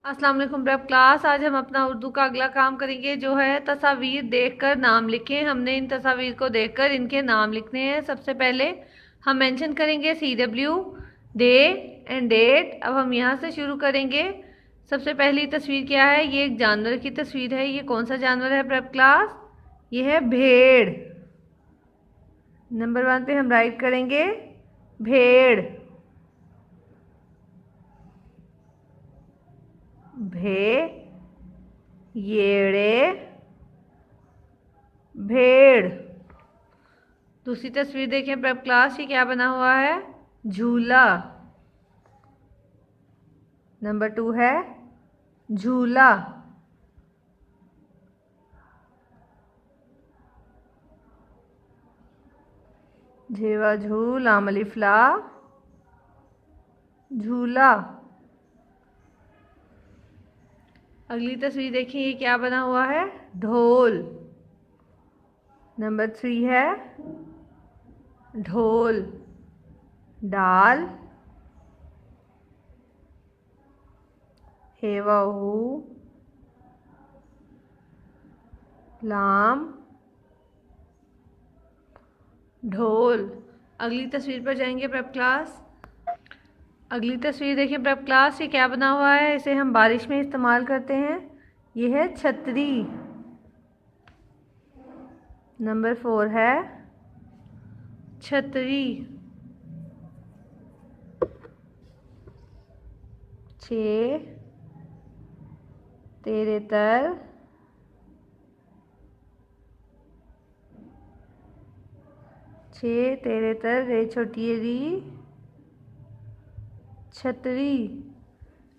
अस्सलाम वालेकुम prep class. आज हम अपना उर्दू का अगला काम करेंगे जो है तस्वीर देखकर नाम लिखें। हमने इन तस्वीर को देखकर इनके नाम लिखने हैं। सबसे पहले हम मेंशन करेंगे CW डे एंड डेट। अब हम यहाँ से शुरू करेंगे। सबसे पहली तस्वीर क्या है? ये एक जानवर की तस्वीर है। ये कौन सा जानवर है प्रेप क्लास? ये है भेड़। नंबर 1 पे हम राइट करेंगे भेड़। येड़े भेड़। दूसरी तस्वीर देखें प्रेप क्लास, ये क्या बना हुआ है? झूला। नंबर 2 है झूला। झेवा झूल आमलिफला झूला। अगली तस्वीर देखिए, ये क्या बना हुआ है? ढोल। नंबर 3 है ढोल। डाल हेवा हू लाम ढोल। अगली तस्वीर पर जाएंगे प्रेप क्लास। अगली तस्वीर देखिए प्रेप क्लास, ये क्या बना हुआ है? इसे हम बारिश में इस्तेमाल करते हैं। ये है छतरी। नंबर 4 है छतरी। 6 तेरे तर 6 तेरे तर रे छोटी री छतरी।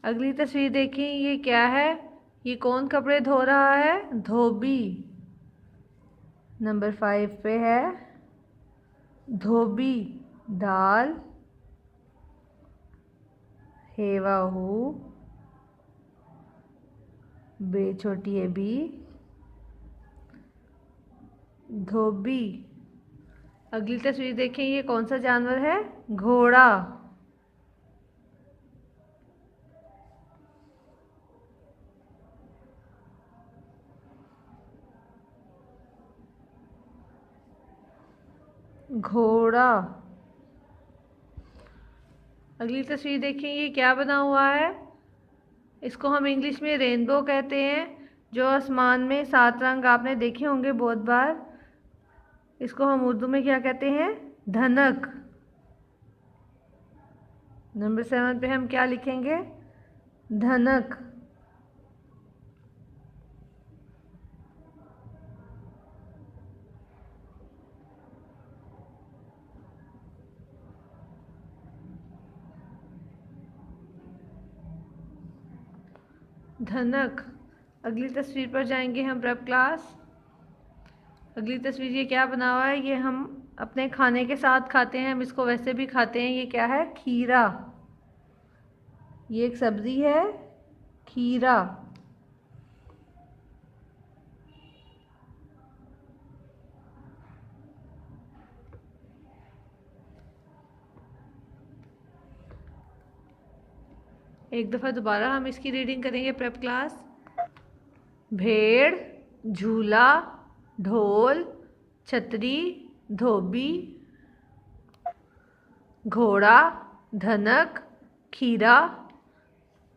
अगली तस्वीर देखिए, ये क्या है? ये कौन कपड़े धो रहा है? धोबी। नंबर 5 पे है धोबी। दाल हेवा हू बे छोटी है बी धोबी। अगली तस्वीर देखें, ये कौन सा जानवर है? घोड़ा। घोड़ा। अगली तस्वीर देखिए, ये क्या बना हुआ है? इसको हम इंग्लिश में रेनबो कहते हैं। जो आसमान में 7 रंग आपने देखे होंगे बहुत बार। इसको हम उर्दू में क्या कहते हैं? धनक। नंबर 7 पे हम क्या लिखेंगे? धनक। धनक। अगली तस्वीर पर जाएंगे हम प्रेप क्लास। अगली तस्वीर, ये क्या बना हुआ है? ये हम अपने खाने के साथ खाते हैं, हम इसको वैसे भी खाते हैं। ये क्या है? खीरा। ये एक सब्जी है, खीरा। एक दफ़ा दोबारा हम इसकी रीडिंग करेंगे प्रेप क्लास। भेड़, झूला, ढोल, छतरी, धोबी, घोड़ा, धनक, खीरा।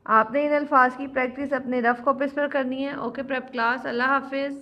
आपने इन अल्फाज की प्रैक्टिस अपने रफ कॉपीज पर करनी है। ओके प्रेप क्लास, अल्लाह हाफिज़।